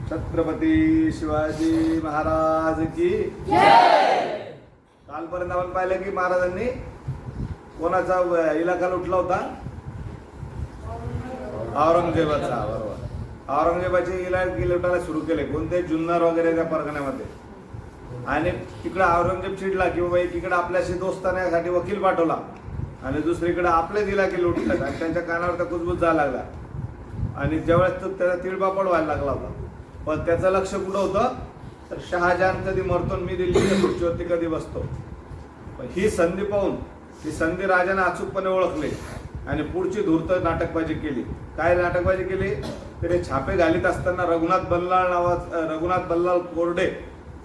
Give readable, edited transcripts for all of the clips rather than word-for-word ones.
छत्रपती शिवाजी महाराज की जय। कालपर्यंत आपण पाहिलं की महाराजांनी कोणाचा इलाका लुटला होता? औरंगजेबाचा। बरोबर, औरंगजेबाचे इलाके लुटायला सुरू केले कोणते? जुन्नर वगैरे त्या परगण्यामध्ये। आणि तिकडे औरंगजेब चिडला की बाबा एकीकडे आपल्याशी दोस्ताण्यासाठी वकील पाठवला आणि दुसरीकडे आपलेच इलाके लुटतात आणि त्यांच्या कानावर त्या कुजबूज जायला लागला। आणि ज्यावेळेस तो त्याचा तिळपापड व्हायला लागला होता, पण त्याचं लक्ष कुठं होतं? तर शहाजहान कधी मरतो मी दिल्लीच्या खुर्चीवरती कधी बसतो। पण ही संधी पाहून ही संधी राजाने अचूकपणे ओळखली आणि पुढची धूर्त नाटकबाजी केली। काय नाटकबाजी केली? तर छापे घालीत असताना रघुनाथ बल्लाळ कोरडे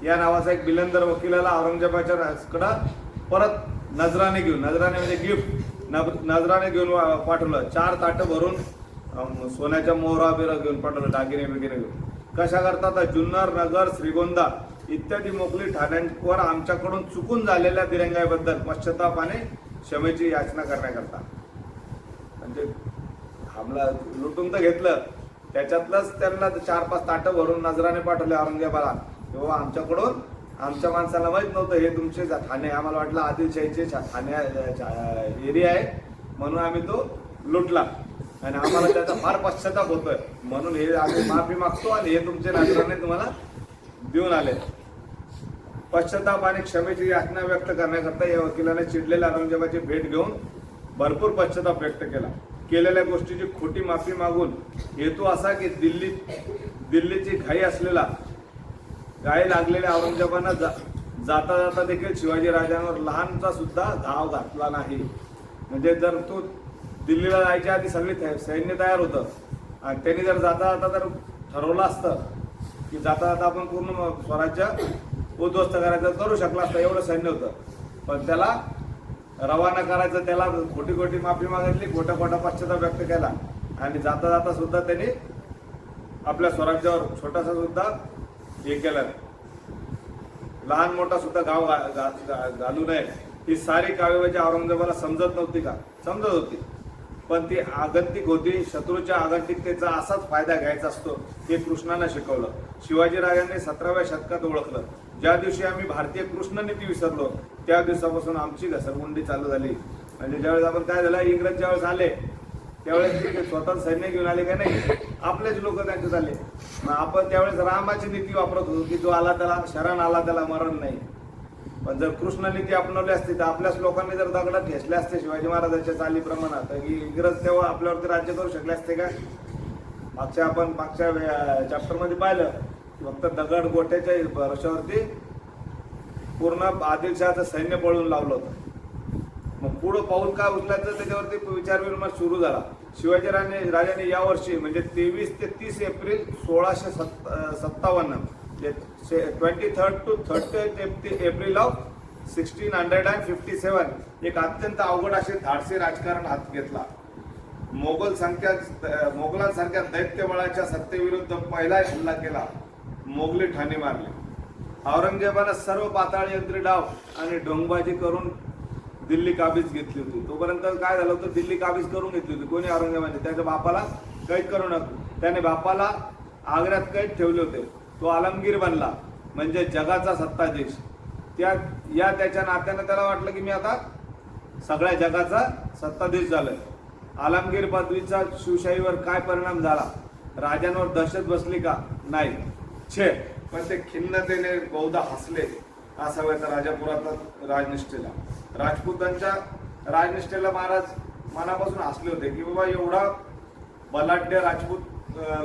या नावाचा एक बिलंदर वकिलाला औरंगजेबाच्या कडं परत नजराने म्हणजे गिफ्ट नजराने घेऊन पाठवलं। 4 ताटं भरून सोन्याच्या मोहरा बिरा घेऊन पाठवलं, दागिने वगैरे घेऊन। कशा करता? जुन्नर, नगर, श्रीगोंदा इत्यादी मोगली ठाण्यांवर आमच्याकडून चुकून झालेल्या दिरंगाईबद्दल पश्चाताप आणि क्षमेची याचना करण्याकरता। म्हणजे हमला लुटून तर घेतलं, त्याच्यातलंच त्यांना 4-5 ताटं भरून नजराने पाठवले औरंगजेबाला। तेव्हा आमच्याकडून आमच्या माणसाला माहित नव्हतं हे तुमचे ठाणे, आम्हाला वाटलं आदिलशाहीचे ठाणे एरिया आहे म्हणून आम्ही तो लुटला आणि आम्हाला त्याचा फार पश्चाताप होतोय, म्हणून हे आम्ही माफी मागतो आणि हे तुमचे नजराने तुम्हाला देऊन आले। पश्चाताप आणि क्षमेची याचना व्यक्त करण्याकरता या वकिलाने चिडलेल्या औरंगजेबाची भेट घेऊन भरपूर पश्चाताप व्यक्त केला। केलेल्या गोष्टीची खोटी माफी मागून हेतू असा की दिल्लीची घाई लागलेल्या औरंगजेबानं जाता जाता देखील शिवाजी राजांवर लहानचा सुद्धा घाव घातला नाही। म्हणजे जर तो दिल्लीला जायच्या आधी सगळी सैन्य तयार होतं आणि त्यांनी जर जाता जाता जर ठरवलं असतं की जाता जाता आपण पूर्ण स्वराज्य उद्ध्वस्त करायचं, करू शकला असतं, एवढं सैन्य होतं। पण त्याला रवाना करायचं, त्याला खोटी माफी मागितली, खोटा पश्चाताप व्यक्त केला आणि जाता जाता सुद्धा त्यांनी आपल्या स्वराज्यावर छोटासा सुद्धा हे केलं, लहान मोठा सुद्धा गाव घालू नये। ही सारी काव्यवाची औरंगजेबाला समजत नव्हती का? समजत होती, पण ती आगंतिक होती। शत्रूच्या आगंतिकतेचा असाच फायदा घ्यायचा असतो हे कृष्णानं शिकवलं। शिवाजीराजांनी 17व्या शतकात ओळखलं। ज्या दिवशी आम्ही भारतीय कृष्णनीती विसरलो त्या दिवसापासून आमची घसरगुंडी चालू झाली। म्हणजे ज्यावेळेस आपण काय झालं, इंग्रज ज्यावेळेस आले त्यावेळेस स्वतः सैन्य घेऊन आले का नाही, आपलेच लोक त्यांच्यात आले। मग आपण त्यावेळेस रामाची नीती वापरत होतो की जो आला त्याला शरण आला त्याला मरण नाही। पण जर कृष्ण नीती अपनवली असती तर आपल्याच लोकांनी जर दगडात घेतले असते शिवाजी महाराजांच्या चालीप्रमाणे, तर इंग्रज तेव्हा आपल्यावरती राज्य करू शकले असते का? मागच्या चॅप्टरमध्ये पाहिलं की फक्त दगड गोट्याच्या वर्षावरती पूर्ण आदिलशहाचं सैन्य पळून लावलं होतं। मग पुढं पाऊल काय उचलायचं त्याच्यावरती विचारविनिमय सुरू झाला। शिवाजी राजाने या वर्षी म्हणजे 23 ते 30 April 1657 23rd to 30th April of 1657 एक अत्यंत अवघड असे धाडसी राजकारण हात घेतला। मोगलांसारख्या दैत्यबळाच्या सत्तेविरुद्ध पहिला हल्ला केला, मोगली ठाणे मारले। औरंगजेबानं सर्व पाताळी यंत्री डाव आणि ढोंगबाजी करून दिल्ली काबीज घेतली होती। तोपर्यंत काय झालं होतं, दिल्ली काबीज करून घेतली होती कोणी? औरंगजेबाने। त्याच्या बापाला कैद करून त्याने बापाला आग्र्यात कैद ठेवले होते। तो आलमगीर बनला म्हणजे जगाचा सत्ताधीश। त्याच्या नात्यानं त्याला वाटलं की मी आता सगळ्या जगाचा सत्ताधीश झालोय। आलमगीर पदवीचा शिवशाहीवर काय परिणाम झाला? राजांवर दहशत बसली का? नाही, पण ते खिन्नतेने बहुधा हसले असावे त्या राजापुरात राजनिष्ठेला। राजपूतांच्या राजनिष्ठेला महाराज मनापासून हसले होते की बाबा एवढा बलाढ्य राजपूत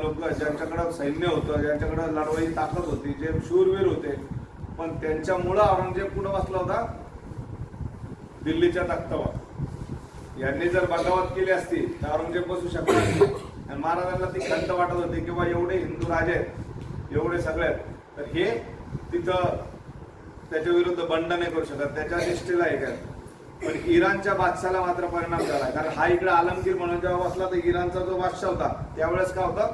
लोक ज्यांच्याकडे सैन्य होतं, ज्यांच्याकडे लढवाई ताकद होती, जे शूरवीर होते, पण त्यांच्यामुळं औरंगजेब कुठं बसला होता? दिल्लीच्या तख्तावर। यांनी जर बगावत केली असती तर औरंगजेब बसू शकला नाही। आणि महाराजांना ती खंत वाटत होती की बा एवढे हिंदू राजे आहेत, एवढे सगळे, तर हे तिथं त्याच्या विरुद्ध बंड नाही करू शकत, त्याच्या निष्ठेला आहे का? पण इराणच्या बादशाला मात्र परिणाम झाला, कारण हा इकडे आलमगीर म्हणून जेव्हा बसला तर इराणचा जो बादशाह होता त्यावेळेस काय होतं,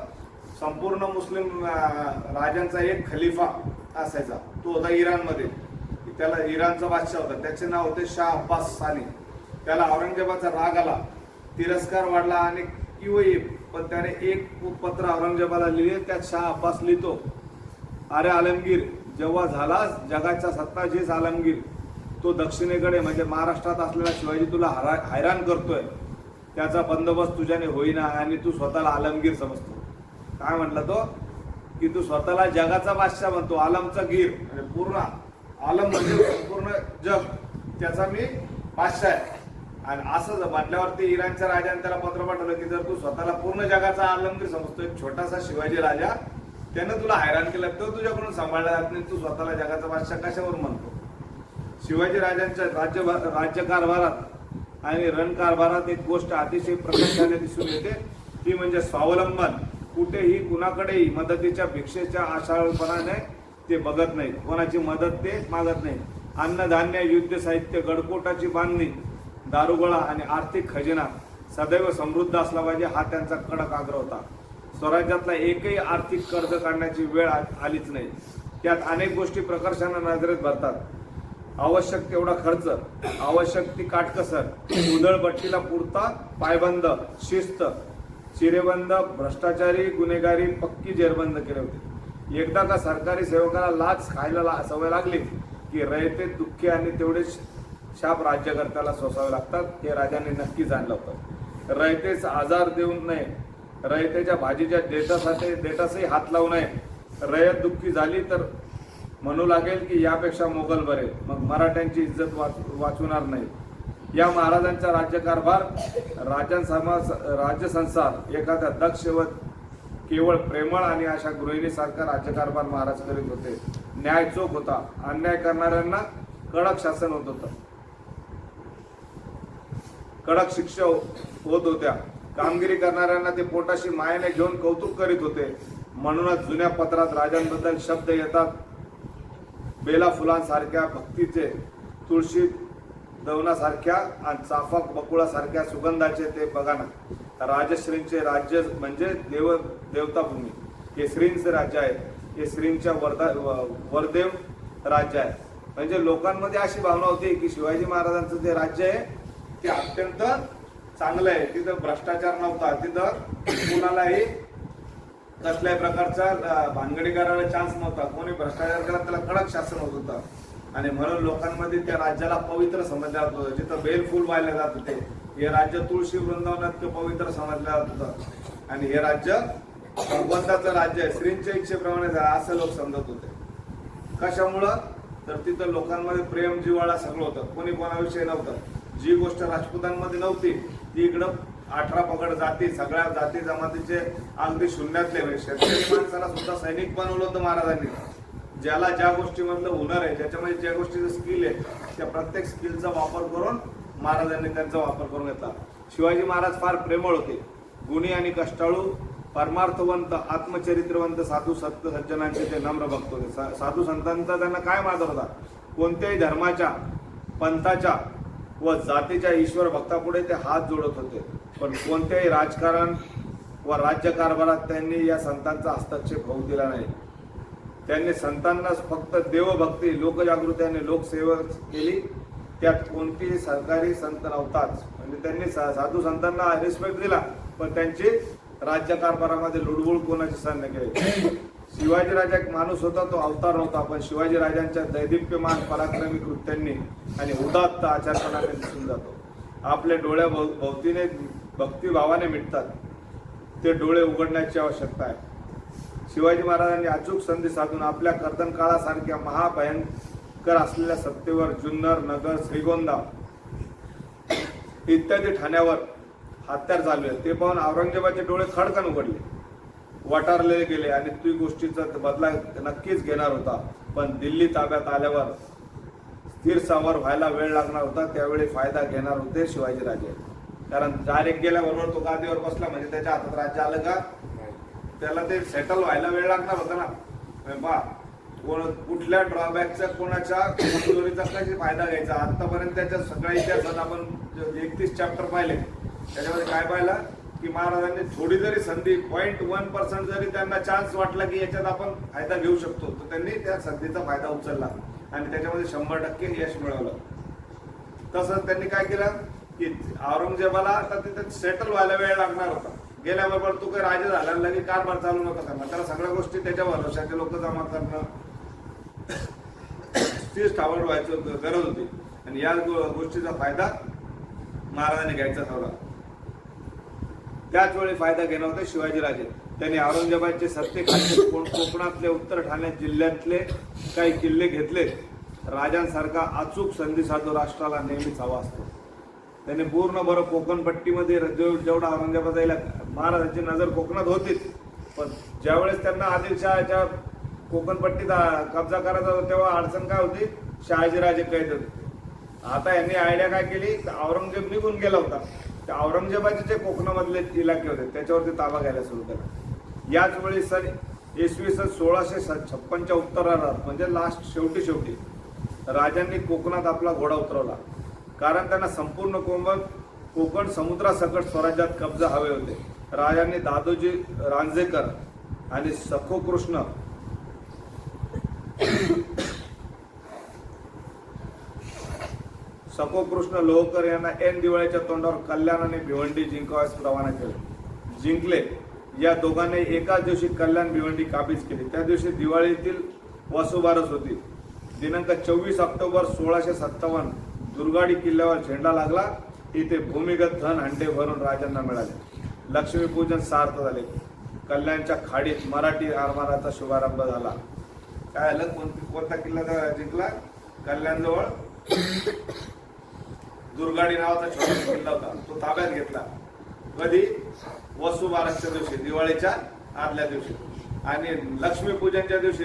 संपूर्ण मुस्लिम राजांचा एक खलिफा असायचा, तो होता इराणमध्ये। त्याला इराणचा बादशाह होता, त्याचे नाव होते शाह अब्बास सानी। त्याला औरंगजेबाचा राग आला, तिरस्कार वाढला आणि पण त्याने एक पत्र औरंगजेबाला लिहिले. त्यात शाह अब्बास लिहितो, अरे आलमगीर, जेव्हा झाला जगाचा सत्ताधीश आलमगीर, तो दक्षिणेकडे म्हणजे महाराष्ट्रात असलेला शिवाजी तुला हैराण करतोय, त्याचा बंदोबस्त तुझ्याने होईना आणि तू स्वतःला आलमगीर समजतो. काय म्हटलं तो, की तू स्वतःला जगाचा बादशाह म्हणतो, आलमचा गीर म्हणजे पूर्ण आलम म्हणजे संपूर्ण जग, त्याचा मी बादशाह आहे. आणि असं म्हटल्यावरती इराणच्या राजाने त्याला पत्र पाठवलं की जर तू स्वतःला पूर्ण जगाचा आलमगीर समजतो, एक छोटासा शिवाजी राजा त्यानं तुला हैराण केलं, तो तुझ्याकडून सांभाळला जात नाही, तू स्वतःला जगाचा बादशाह कशावर म्हणतो. शिवाजी राजांच्या राज्यकारभारात आणि रणकारभारात एक गोष्ट अतिशय प्रकर्षाने दिसून येते, ती म्हणजे स्वावलंबन. कुठेही कुणाकडेही मदतीच्या भिक्षेच्या आशाळपणाने ते बघत नाहीत, कोणाची मदत ते मागत नाही. अन्नधान्य, युद्ध साहित्य, गडकोटाची बांधणी, दारुगोळा आणि आर्थिक खजिना सदैव समृद्ध असला पाहिजे, हा त्यांचा कडक आग्रह होता. स्वराज्यातला एकही आर्थिक कर्ज काढण्याची वेळ आलीच नाही. त्यात अनेक गोष्टी प्रकर्षाने नजरेत भरतात. आवश्यक तेवढा खर्च, आवश्यक ती काटकसर, उधळपट्टीला पुरता पायबंद, शिस्त, चिरेबंद, भ्रष्टाचारी, गुन्हेगारी पक्की जेरबंद केले होते. एकदा का सरकारी सेवकाला लाच खायला सवय लागली की रयते दुःखी आणि तेवढेच शाप राज्यकर्त्याला सोसावे लागतात, हे राजांनी नक्की जाणलं होतं. रयतेच आजार देऊ नये, रयतेच्या भाजीच्या देठासही हात लावू नये. रयत दुःखी झाली तर म्हणू लागेल की यापेक्षा मोगल बरे, मग मराठ्यांची इज्जत वाचवणार नाही. या महाराजांचा राज्यकारभार, राज्यसंसार एखाद्या दक्ष व केवळ प्रेमळ आणि अशा गृहिणीसारखा राज्यकारभार महाराज करीत होते. न्याय चोख होता, अन्याय करणाऱ्यांना कडक शासन होत होतं, कडक शिक्षा होत होत्या. कामगिरी करणाऱ्यांना ते पोटाशी मायेने घेऊन कौतुक करीत होते. म्हणूनच जुन्या पत्रात राजांबद्दल शब्द येतात, बेला फुलांसारख्या भक्तीचे, तुळशी दवनासारख्या आणि चाफा बकुळासारख्या सुगंधाचे ते बघा ना. राजश्रींचे राज्य म्हणजे देवताभूमी, हे श्रींचे राज्य आहे, हे श्रींच्या वरदेव राज्य आहे. म्हणजे लोकांमध्ये अशी भावना होती की शिवाजी महाराजांचं जे राज्य आहे ते अत्यंत चांगलं आहे, तिथं भ्रष्टाचार नव्हता, तिथं कुणालाही कसल्याही प्रकारचा भानगडी करायला चान्स नव्हता, कोणी भ्रष्टाचार करत त्याला कडक शासन होत होतं. आणि म्हणून लोकांमध्ये त्या राज्याला पवित्र समजलं जात होतं. जिथं बेलफूल वाहिले जात होते, हे राज्य तुळशी वृंदावनात पवित्र समजलं जात होतं. आणि हे राज्य भगवंताचं राज्य आहे, श्रींच्या इच्छेप्रमाणे असं लोक समजत होते. कशामुळं, तर तिथं लोकांमध्ये प्रेम जिव्हाळा सगळं होतं, कोणी कोणाविषयी नव्हतं. जी गोष्ट राजपुतांमध्ये नव्हती ती इकडं 18 पगड जाती, सगळ्या जाती जमातीचे अगदी शून्यातले शेतकरी माणसाला सुद्धा सैनिक बनवलं होतं महाराजांनी. ज्याला ज्या गोष्टीमधलं हुनर आहे, ज्याच्यामध्ये ज्या गोष्टीचं स्किल आहे, त्या प्रत्येक स्किलचा वापर करून महाराजांनी त्यांचा वापर करून घेतला. शिवाजी महाराज फार प्रेमळ होते, गुणी आणि कष्टाळू, परमार्थवंत, आत्मचरित्रवंत, साधू संत सज्जनांचे ते नम्र भक्त होते. साधू संतांचा त्यांना काय आदर होता, कोणत्याही धर्माच्या, पंथाच्या व जातीच्या ईश्वर भक्तापुढे ते हात जोडत होते. पण कोणत्याही राजकारण व राज्यकारभारात त्यांनी या संतांचा हस्तक्षेप होऊ दिला नाही. त्यांनी संतांना फक्त देवभक्ती, लोकजागृती आणि लोकसेवा केली. त्यात कोणतीही सरकारी संत नव्हताच. म्हणजे त्यांनी साधू संतांना रिस्पेक्ट दिला, पण त्यांची राज्यकारभारामध्ये लुडबुड कोणाची सहन नाही केली. शिवाजी राजा एक माणूस होता, तो अवतार नव्हता, पण शिवाजी राजांच्या दैदिप्यमान पराक्रमी कृत्यांनी आणि उदात्त आचारपणाने दिसून जातो. आपले डोळ्या भोवतीने भक्तिभावाने मिटतात, ते डोळे उघडण्याची आवश्यकता आहे. शिवाजी महाराजांनी अचूक संधी साधून आपल्या कर्दन काळासारख्या महाभयंकर असलेल्या सत्तेवर जुन्नर, नगर, श्रीगोंदा इत्यादी ठाण्यावर हत्यार चालले. ते पाहून औरंगजेबाचे डोळे खडकन उघडले, वटारले गेले आणि ती गोष्टीचा बदला नक्कीच घेणार होता. पण दिल्ली ताब्यात आल्यावर स्थिर सावर व्हायला वेळ लागणार होता. त्यावेळी फायदा घेणार होते शिवाजी राजे. कारण डायरेक्ट गेल्याबरोबर तो गादीवर बसला म्हणजे त्याच्या हातात राज्य आलं का, त्याला ते सेटल व्हायला वेळ लागणार होता ना. बा कुठल्या ड्रॉबॅकचा, कोणाच्या कमजोरीचा कशी फायदा घ्यायचा. आतापर्यंत त्याच्या सगळ्या इतिहासात आपण 31 चॅप्टर पाहिले, त्याच्यामध्ये काय पाहिलं की महाराजांनी थोडी जरी संधी 0.1% जरी त्यांना चान्स वाटला की याच्यात आपण फायदा घेऊ शकतो, तर त्यांनी त्या संधीचा फायदा उचलला आणि त्याच्यामध्ये 100% यश मिळवलं. तसंच त्यांनी काय केलं की औरंगजेबाला आता तिथे सेटल व्हायला वेळ लागणार होता. गेल्याबरोबर तू काही राजा झाला लगे कारभार चालू नका करणार, त्याला सगळ्या गोष्टी त्याच्या भरोशाचे लोक जमा करणं तीच ठावड व्हायचं गरज होती. आणि या गोष्टीचा फायदा महाराजांनी घ्यायचा ठरवला. त्याच वेळी फायदा घेणार होते शिवाजीराजे. त्यांनी औरंगजेबाचे सत्ते खाली कोकणातले, उत्तर ठाणे जिल्ह्यातले काही किल्ले घेतले. राजांसारखा अचूक संधी साधू राष्ट्राला नेहमीच हवा असतो. त्यांनी पूर्ण बरं कोकण पट्टीमध्ये जेवढा औरंगजेबाचा यायला महाराजांची नजर कोकणात होतीच, पण ज्यावेळेस त्यांना आदिलशहाच्या कोकण पट्टीत कब्जा करायचा होता तेव्हा अडचण काय होती, शहाजीराजे कैद होते. आता यांनी आयडिया काय केली, औरंगजेब निघून गेला होता, त्या औरंगजेबाचे जे कोकणामधले इलाके होते त्याच्यावरती ताबा घ्यायला सुरू केला. याच वेळी इसवी सन 1656च्या उत्तरार्धात म्हणजे लास्ट शेवटी राजांनी कोकणात आपला घोडा उतरवला. कारण त्यांना संपूर्ण कोकण समुद्रासकट स्वराज्यात कब्जा हवे होते. राजांनी दादोजी रांझेकर आणि सखोकृष्ण लोहकर यांना ऐन दिवाळीच्या तोंडावर कल्याण आणि भिवंडी जिंकावयास रवाना केले. जिंकले. या दोघांनी एकाच दिवशी कल्याण भिवंडी काबीज केली. त्या दिवशी दिवाळीतील वसुबारस होती. दिनांक 24 ऑक्टोबर 1657 दुर्गाडी किल्ल्यावर झेंडा लागला. इथे भूमिगत धन हंडे भरून राजांना मिळाले. लक्ष्मीपूजन सार्थ झाले. कल्याणच्या खाडीत मराठी आरमाराचा शुभारंभ झाला. काय झालं, कोणता किल्ला जिंकला? कल्याणजवळ दुर्गाडी नावाचा छोटा किल्ला होता, तो ताब्यात घेतला. कधी? वसुबारसच्या दिवशी, दिवाळीच्या आदल्या दिवशी. आणि लक्ष्मीपूजनच्या दिवशी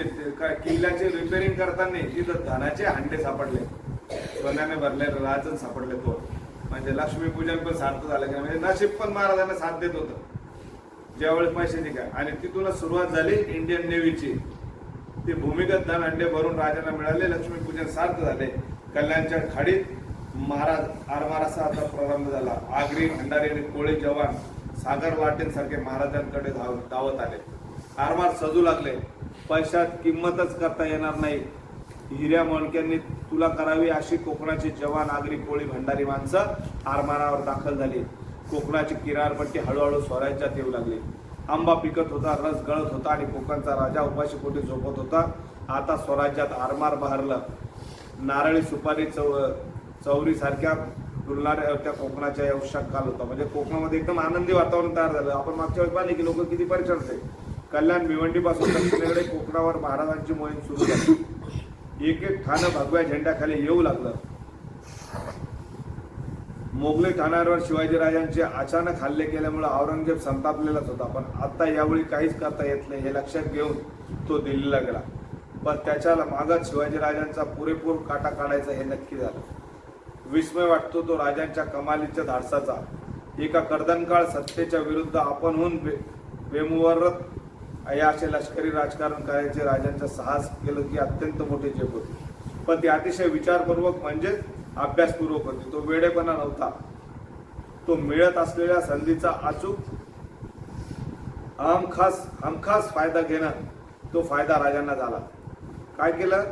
किल्ल्याचे रिपेअरिंग करताना तिथं धनाचे हंडे सापडले, सोन्याने भरले राजन सापडले. तो म्हणजे लक्ष्मीपूजन पण सार्थ झालं की, म्हणजे नशीब पण महाराजांना साथ देत होतं ज्यावेळेस पैसे निघा. आणि तिथूनच सुरुवात झाली इंडियन नेव्हीची. ते भूमिगत धन हंडे भरून राजांना मिळाले. लक्ष्मीपूजन सार्थ झाले. कल्याणच्या खाडीत महाराज आरमाराचा आता प्रारंभ झाला. आगरी, भंडारी आणि कोळी जवान सागर लाटेंसारखे महाराजांकडे धावत आले. आरमार सजू लागले. पैशात किंमतच करता येणार नाही. हिऱ्या मणक्यांनी तुला करावी अशी कोकणाची जवान, आगरी, कोळी, भंडारी माणसं आरमारावर दाखल झाली. कोकणाची किनारपट्टी हळूहळू स्वराज्यात येऊ लागली. आंबा पिकत होता, रस गळत होता आणि कोकणचा राजा उपाशी पोटी झोपत होता. आता स्वराज्यात आरमार बहरलं. नारळी, सुपारी, चौरी सारख्या डुलणाऱ्या त्या कोकणाच्या यवशात काल होता. म्हणजे कोकणामध्ये एकदम आनंदी वातावरण तयार झालं. आपण मागच्या वेळी पाहिले की लोक किती परेशान होते. कल्याण भिवंडी पासून दक्षिणेकडे कोकणावर महाराजांची मोहीम सुरू झाली. एक एक ठाणं भगव्या झेंड्याखाली येऊ लागलं. मोगली ठाण्यावर शिवाजीराजांचे अचानक हल्ले केल्यामुळे औरंगजेब संतापलेलाच होता. पण आता यावेळी काहीच करता येत नाही हे लक्षात घेऊन तो दिल्लीला गेला. पण त्याच्या मागत शिवाजीराजांचा पुरेपूर काटा काढायचा हे नक्की झालं. विस्मय वाटतो तो राजांच्या कमालीच्या धाडसाचा. एका कर्दनकाळ सत्तेच्या विरुद्ध आपणहून बेमुवरत असे लष्करी राजकारण करायचे राजांचं साहस केलं की अत्यंत मोठी झेप होती. पण ती अतिशय विचारपूर्वक म्हणजेच अभ्यासपूर्वक होती. तो वेडेपणा नव्हता. तो मिळत असलेल्या संधीचा अचूक हमखास फायदा घेणं, तो फायदा राजांना झाला. काय केलं?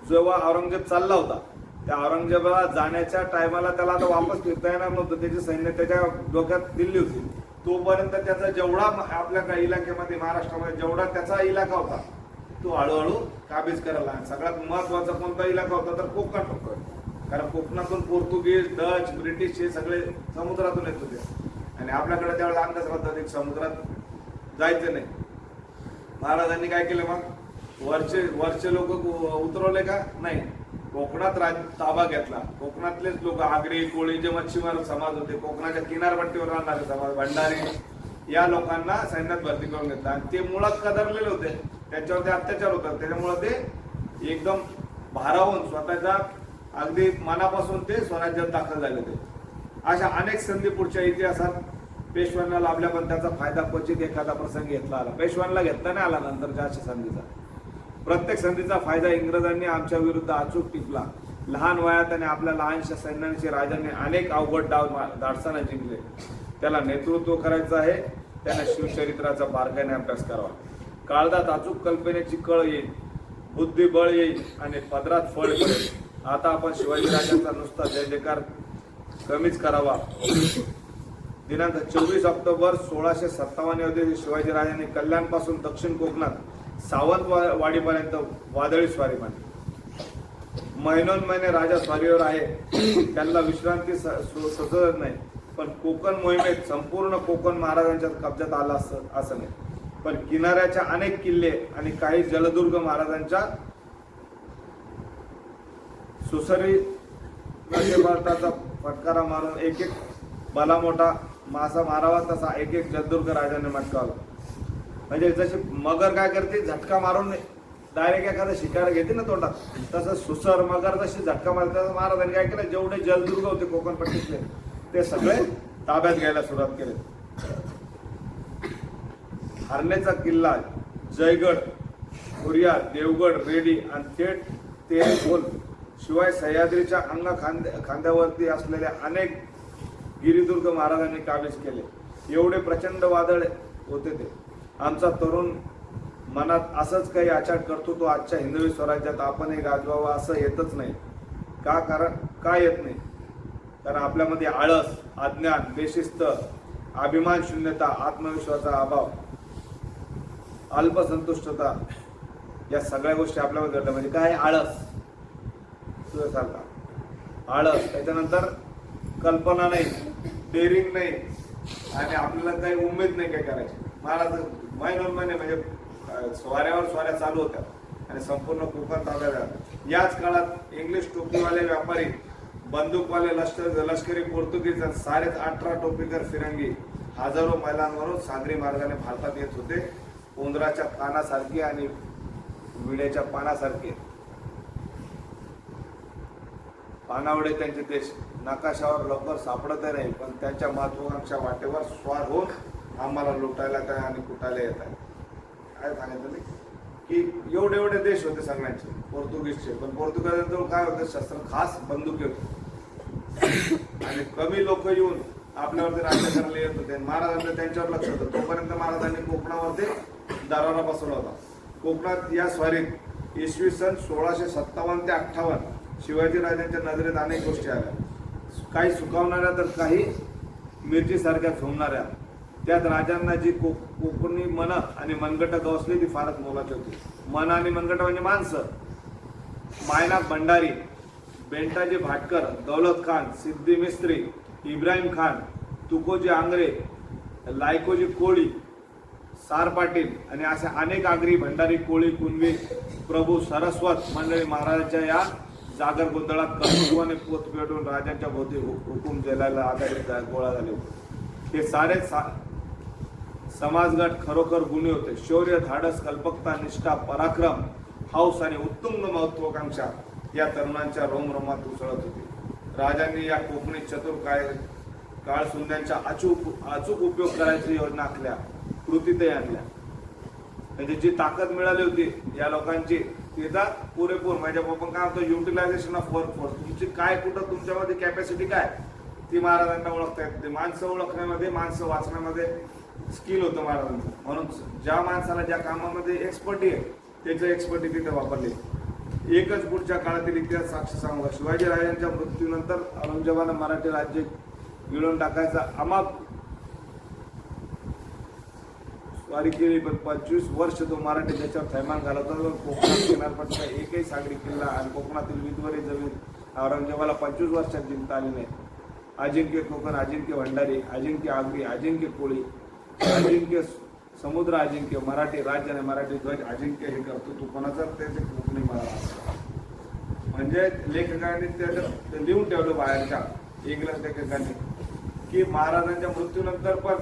जेव्हा औरंगजेब चालला होता त्या औरंगजेबाला जाण्याच्या टायमाला त्याला आता वापस फिरता येणार नव्हतं. त्याचे सैन्य त्याच्या डोक्यात दिल्ली होती. तोपर्यंत त्याचा जेवढा आपल्या इलाक्यामध्ये महाराष्ट्रामध्ये जेवढा त्याचा इलाका होता तो हळूहळू काबीज करायला. सगळ्यात महत्वाचा कोणता इलाका होता तर कोकण होता. कारण कोकणातून पोर्तुगीज, डच, ब्रिटिश हे सगळे समुद्रातून येत होते आणि आपल्याकडे त्यावेळेस अंदाज होता की समुद्रात जायचं नाही. महाराजांनी काय केलं मग? वरचे लोक उतरवले का? नाही. कोकणात ताबा घेतला. कोकणातलेच लोक, आगरी, कोळी, जे मच्छीमार समाज होते, कोकणाच्या किनारपट्टीवर राहणारे समाज, भंडारी, या लोकांना सैन्यात भरती करून घेतला. आणि ते मुळात कदरलेले होते, त्यांच्यावरती अत्याचार होतात. त्याच्यामुळे ते एकदम भारावून स्वतःच्या अगदी मनापासून ते स्वराज्यात दाखल झाले होते. अशा अनेक संधी पुढच्या इतिहासात पेशव्यांना लाभल्या, पण त्याचा फायदा क्वचित एखादा प्रसंग घेतला आला. पेशव्यांना घेतला नाही आला नंतरच्या अशा संधीचा. प्रत्येक संधीचा फायदा इंग्रजांनी आमच्या विरुद्ध अचूक टिपला. लहान वयात आणि आपल्या लहानशा सैन्याचे राजांनी अनेक अवघड डाव धाडसाने जिंकले. त्याला नेतृत्व करायचं आहे, त्याने शिवचरित्राचा बारकाईने अभ्यास करावा. काळजात अचूक कल्पनेची कळ येईल, बुद्धिबळ येईल आणि पदरात फळ पडेल. आता आपण शिवाजीराजांचा नुसता जय जयकार कमीच करावा दिनांक 24 ऑक्टोबर 1657 या दिवशी शिवाजीराजांनी कल्याणपासून दक्षिण कोकणात सावंतवाडीपर्यंत वादळी स्वारी मारली. महिने राजा स्वारीवर आहे, त्यांना विश्रांती सजत नाही. पण कोकण मोहिमेत संपूर्ण कोकण महाराजांच्या कब्जात आला असं नाही. पण किनाऱ्याच्या अनेक किल्ले आणि काही जलदुर्ग महाराजांच्या सुसरी भारताचा फटकारा मारून एक एक भला मोठा मासा मारावा तसा एक एक जलदुर्ग राजाने मटकावला. म्हणजे जशी मगर काय करते, झटका मारून डायरेक्ट एखादा शिकार घेते ना तोंडात, तसं सुसर मगर जशी झटका मारतात. महाराजांनी काय केलं, जेवढे जलदुर्ग होते कोकण पट्टीतले ते सगळे ताब्यात घ्यायला सुरुवात केली. हरण्याचा किल्ला, जयगड, कुरिया, देवगड, रेडी आणि थेट तेरखोल शिवाय सह्याद्रीच्या खांद्यावरती असलेल्या अनेक गिरिदुर्ग महाराजांनी काबीज केले. एवढे प्रचंड वादळ होते ते. आमचा तरुण मनात असंच काही आचार करतो, तो आजच्या हिंदवी स्वराज्यात आपणही गाजवावा असं येतच नाही. का येत नाही? कारण आपल्यामध्ये आळस, अज्ञान, बेशिस्त, अभिमान शून्यता, आत्मविश्वासाचा अभाव, अल्पसंतुष्टता या सगळ्या गोष्टी आपल्यामध्ये घडल्या. म्हणजे काय? आळस, तुझ्यासारखा आळस. त्याच्यानंतर कल्पना नाही, डेअरिंग नाही आणि आपल्याला काही उमेद नाही काय करायची. महाराज महिने म्हणजे स्वाऱ्यावर स्वाऱ्या चालू होत्या आणि संपूर्ण कोकण ताब्यात आलं. याच काळात इंग्लिश टोपीवाले व्यापारी, बंदूकवाले लष्करी पोर्तुगीज, सारेच 18 टोपीकर फिरंगी हजारो मैलांवरून सागरी मार्गाने भारतात येत होते. उंदराच्या कानासारखे आणि विड्याच्या पानासारखे पानावडे त्यांचे देश नकाशावर लवकर सापडत नाही, पण त्यांच्या महत्वाकांक्षा वाटेवर स्वार होऊन आम्हाला लुटायला काय आणि कुटायला येत आहे. काय सांगितलं नाही की एवढे देश होते सगळ्यांचे पोर्तुगीजचे, पण पोर्तुगीजांजवळ काय होतं? शस्त्र, खास बंदुकी होती आणि कमी लोक येऊन आपल्यावरती राज्य करायला येत होते. महाराजांचं त्यांच्यावर लक्ष होतं. तोपर्यंत महाराजांनी कोकणावरती दरारा बसवला होता. कोकणात या स्वारीत इसवी सन 1657 ते 58 शिवाजीराजांच्या नजरेत अनेक गोष्टी आल्या, काही सुखावणाऱ्या तर काही मिरचीसारख्या झोमणाऱ्या. त्यात राजांना जी कोकणी मन आणि मनगट गवसली ती फारच मोलाची होती. मन आणि मनगट म्हणजे माणसं. मायनाक भंडारी, बेंटाजी भाटकर, दौलत खान, सिद्धी मिस्त्री, इब्राहिम खान, तुकोजी आंग्रे, लायकोजी कोळी, सार पाटील आणि असे अनेक आगरी, भंडारी, कोळी, कुणबी, प्रभू, सरस्वत मंडळी महाराजांच्या या जागर गोंधळात कर्तृत्वाने पोत पेटून राजांच्या भोवती हुकूम जेलायला आधारित गोळा झाले होते. हे सारे समाजगट खरोखर गुणी होते. शौर्य, धाडस, कल्पकता, निष्ठा, पराक्रम, हौस आणि उत्तुंग महत्वाकांक्षा या तरुणांच्या रोमरोमात उसळत होती. राजांनी या कोकणी चतुर काळसुंद्यांच्या अचूक उपयोग करायची योजना आखल्या, कृतीतही आणल्या. म्हणजे जी ताकद मिळाली होती या लोकांची तिचा पुरेपूर, म्हणजे आपण काय म्हणतो युटिलायझेशन ऑफ वर्क फोर्स, तुमची काय कुठं तुमच्यामध्ये कॅपॅसिटी काय ती महाराजांना ओळखता येते. माणसं ओळखण्यामध्ये, माणसं वाचण्यामध्ये स्किल होतं महाराजांचं. म्हणून ज्या माणसाला ज्या कामामध्ये एक्सपर्टी आहे त्याचं एक्सपर्टी तिथे वापरले. एकच पुढच्या काळातील इतिहास साक्ष सांगू. शिवाजीराजांच्या मृत्यूनंतर औरंगजेबानं मराठी राज्य गिळून टाकायचा अमाप स्वारी केली, पण 25 वर्ष तो मराठी त्याच्यावर थैमान घालत होता. कोकणात किनारपट्टीचा एकही सागरी किल्ला आणि कोकणातील विधवरी जमीन औरंगजेबाला 25 वर्षात जिंकता आली नाही. अजिंक्य कोकण, अजिंक्य भंडारी, अजिंक्य आगरी, अजिंक्य कोळी, अजिंक्य समुद्र, अजिंक्य मराठी राज्य आणि मराठी ध्वज अजिंक्य हे कर्तृत्व कोणाचं? त्याचे कोकणी महाराज. म्हणजे लेखकांनी त्याचं लिहून ठेवलं बाहेरच्या इंग्रज लेखकांनी की महाराजांच्या मृत्यूनंतर पण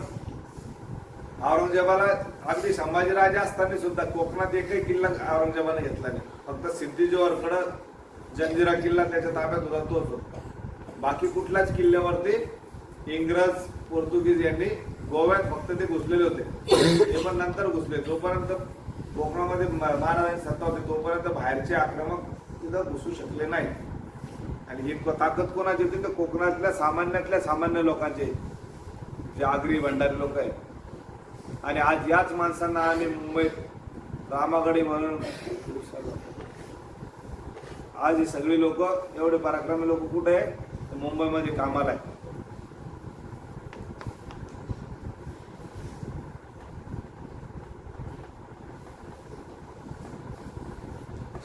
औरंगजेबाला अगदी संभाजीराजा असताना सुद्धा कोकणात एकही किल्ला औरंगजेबाने घेतला नाही. फक्त सिद्धी-जोहरकडं जंजिरा किल्ला त्याच्या ताब्यात होता, तोच होता. बाकी कुठल्याच किल्ल्यावरती इंग्रज, पोर्तुगीज यांनी गोव्यात फक्त ते घुसलेले होते. हे पण नंतर घुसले. जोपर्यंत कोकणामध्ये महाराजांची सत्ता होती तोपर्यंत बाहेरचे आक्रमक तिथं घुसू शकले नाही. आणि ही ताकद कोणाची होती? तर कोकणातल्या सामान्य लोकांचे, जे आगरी भंडारी लोक आहेत. आणि आज याच माणसांना आणि मुंबईत रामागडी म्हणून आज ही सगळी लोक, एवढे पराक्रमी लोक कुठे आहे? मुंबईमध्ये कामाला आहे.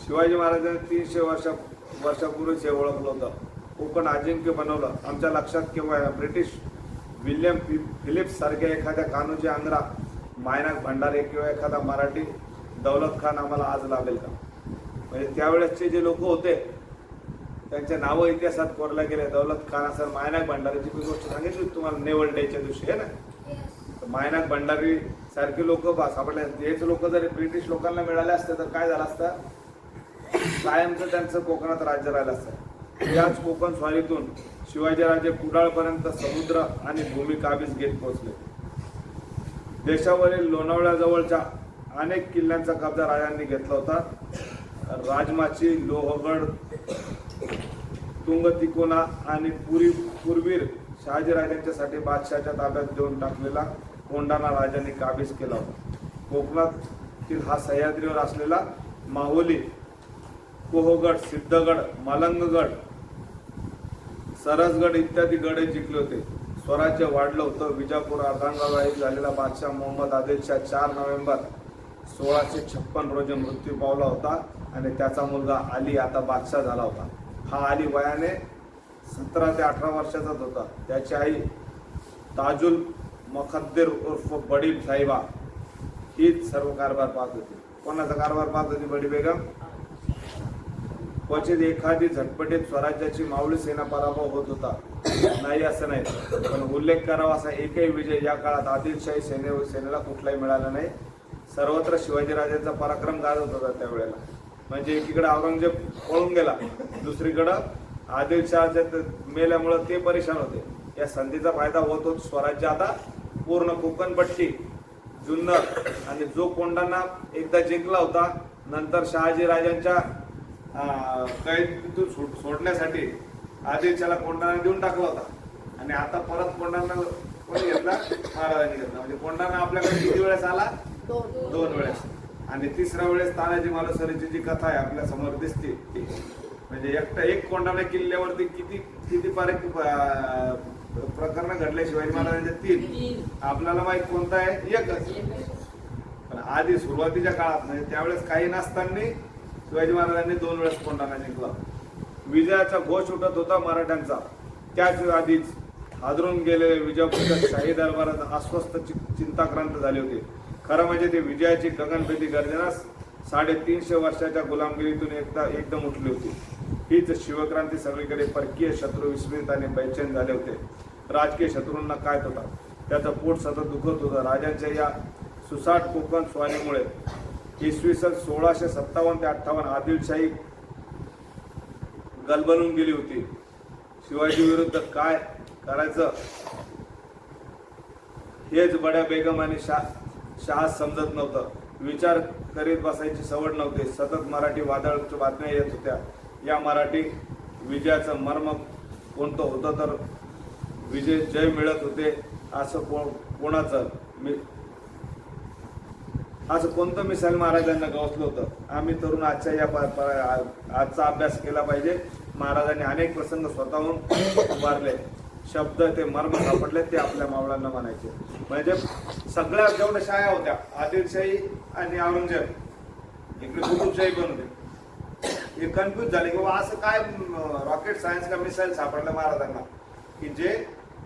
शिवाजी महाराजांनी 300 वर्षापूर्वीच हे ओळखलं होतं. कोकण अजिंक्य बनवलं. आमच्या लक्षात केव्हा ब्रिटिश विल्यम फिलिप्स सारख्या एखाद्या कान्होजी आंग्रा, मायनाक भंडारे किंवा एखादा मराठी दौलत खान आम्हाला आज लाभेल का? म्हणजे त्यावेळेसचे जे लोक होते त्यांचे नावं इतिहासात कोरल्या गेले. दौलत खान असेल, मायनाक भंडारीची मी गोष्ट सांगितली तुम्हाला नेवल डेच्या दिवशी आहे ना. मायनाक भंडारी सारखे लोक सापडले. हेच लोक जर ब्रिटिश लोकांना मिळाले असते तर काय झालं असतं? कायमचं त्यांचं कोकणात राज्य राहिलं असतं. याच कोकण स्वारीतून शिवाजीराजे कुडाळपर्यंत समुद्र आणि भूमी काबीज घेत पोहोचले. देशावरील लोणावळ्याजवळच्या अनेक किल्ल्यांचा कब्जा राजांनी घेतला होता. राजमाची, लोहगड, तुंगतिकोना आणि पूर्वीर शहाजीराजांच्यासाठी बादशहाच्या ताब्यात देऊन टाकलेला कोंढाणा राजांनी काबीज केला होता. कोकणातील हा सह्याद्रीवर असलेला माहुली, कोहगड, सिद्धगड, मलंगगड, सरसगड इत्यादी गडे जिंकले होते. स्वराज्य वाढलं होतं. विजापूर अर्धांगाबाई झालेला बादशाह मोहम्मद आदिलशाह 4 नोव्हेंबर 1656 रोजी मृत्यू पावला होता आणि त्याचा मुलगा अली आता बादशाह झाला होता. हा अली वयाने 17 ते 18 वर्षाचाच होता. त्याची आई ताजुल मुखद्दर उर्फ बडी साहिबा हीच सर्व कारभार पाहत होती. कोणाचा कारभार पाहत होती? बडी बेगम. क्वचित एखादी झटपटीत स्वराज्याची मावळी सेना पराभव होत होता, नाही असं नाही, पण उल्लेख करावा असा एकही विजय या काळात आदिलशाही सेनेला कुठलाही मिळाला नाही. सर्वत्र शिवाजीराजांचा पराक्रम गाजत होता त्यावेळेला. म्हणजे एकीकडे औरंगजेब पळून गेला, दुसरीकडं आदिलशहाच्या मेल्यामुळं ते परेशान होते. या संधीचा फायदा होत होत स्वराज्य आता पूर्ण कोकणपट्टी, जुन्नर आणि जो कोंढाणा एकदा जिंकला होता नंतर शहाजीराजांच्या कैदेतून सोडण्यासाठी आदिलशाला कोंढाणा देऊन टाकला होता आणि आता परत कोंढाणा कोणी घेतला? महाराजांनी घेतला. म्हणजे कोंढाणा आपल्याकडे किती वेळेस आला? 2 वेळेस. आणि 3ऱ्या वेळेस तानाजी मालुसरेची जी कथा आहे आपल्या समोर दिसते, म्हणजे एक कोंढाणा किल्ल्यावरती किती प्रकरण घडले शिवाजी महाराजांचे? 3. आपल्याला माहित कोणता आहे? एकच. पण आधी सुरुवातीच्या काळात म्हणजे त्यावेळेस काही नसताना शिवाजी महाराजांनी 2 वेळेस कोंढाणा जिंकला. विजयाचा घोष उठत होता मराठ्यांचा. त्याच आधीच हादरून गेलेले विजापूरच्या शाही दरबारात अस्वस्थ चिंताक्रांत झाले होते. खरं म्हणजे ते विजयाची गगनभेदी गर्जना 350 वर्षाच्या गुलामगिरीतून एकदम उठली होती. हीच शिवक्रांती सगळीकडे परकीय शत्रू विस्मित आणि बेचैन झाले होते. राजकीय शत्रूंना काय होता? त्याचं पोट सतत दुखत होतं. राजांच्या या सुसाट कोकण स्वारीमुळे इसवी सन 1657 ते 58 आदिलशाही गलबलून गेली होती. शिवाजी विरुद्ध काय करायचं हेच बड्या बेगम आणि शहा समजत नव्हतं. विचार करीत बसायची सवड नव्हती. सतत मराठी वादळाच्या बातम्या येत होत्या. या मराठी विजयाचं मर्म कोणतं होतं तर जय मिळत होते असं कोणाचं असं कोणतं मिसाईल महाराजांना गवसलं होतं? आम्ही तरुण आजचा अभ्यास केला पाहिजे. महाराजांनी अनेक प्रसंग स्वतःहून उभारले. शब्द ते मर्म सापडले ते आपल्या मावळ्यांना म्हणायचे. म्हणजे सगळ्या जेवढ्या शाया होत्या आदिलशाही आणि औरंगजेब, इकडे कुतुबशाही पण होते, हे कन्फ्युज झाले की असं काय रॉकेट सायन्स का मिसाईल सापडलं महाराजांना की जे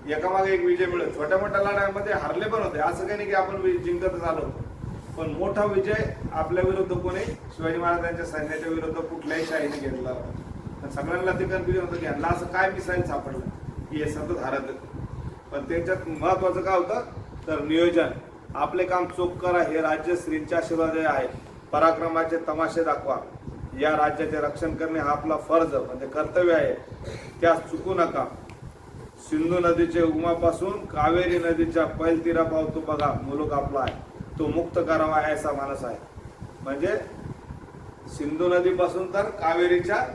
एकामागे एक विजय मिळत. छोट्या मोठ्या लढाईमध्ये हारले पण होते, असं काही नाही की आपण जिंकतच आलो, पण मोठा विजय आपल्या विरुद्ध कोणी शिवाजी महाराजांच्या सैन्याच्या विरुद्ध कुठल्याही शाहीने घेतला होता. सगळ्यांना ते कन्फ्युजन होतं की यांना असं काय मिसाईल सापडलं की हे सतत हारत. पण त्याच्यात महत्वाचं काय होतं तर नियोजन. आपले काम चोख करा, हे राज्य श्रींच्या आशीर्वाद आहे. पराक्रमाचे तमाशे दाखवा. या राज्याचे रक्षण करणे हा आपला फर्ज म्हणजे कर्तव्य आहे, त्यास चुकू नका. सिंधू नदीचे उगमापासून कावेरी नदीच्या पैलतीरापाव तो बघा मुलूक आपला आहे, तो मुक्त करावा ऐसा मानस आहे. म्हणजे सिंधू नदीपासून तर कावेरीच्या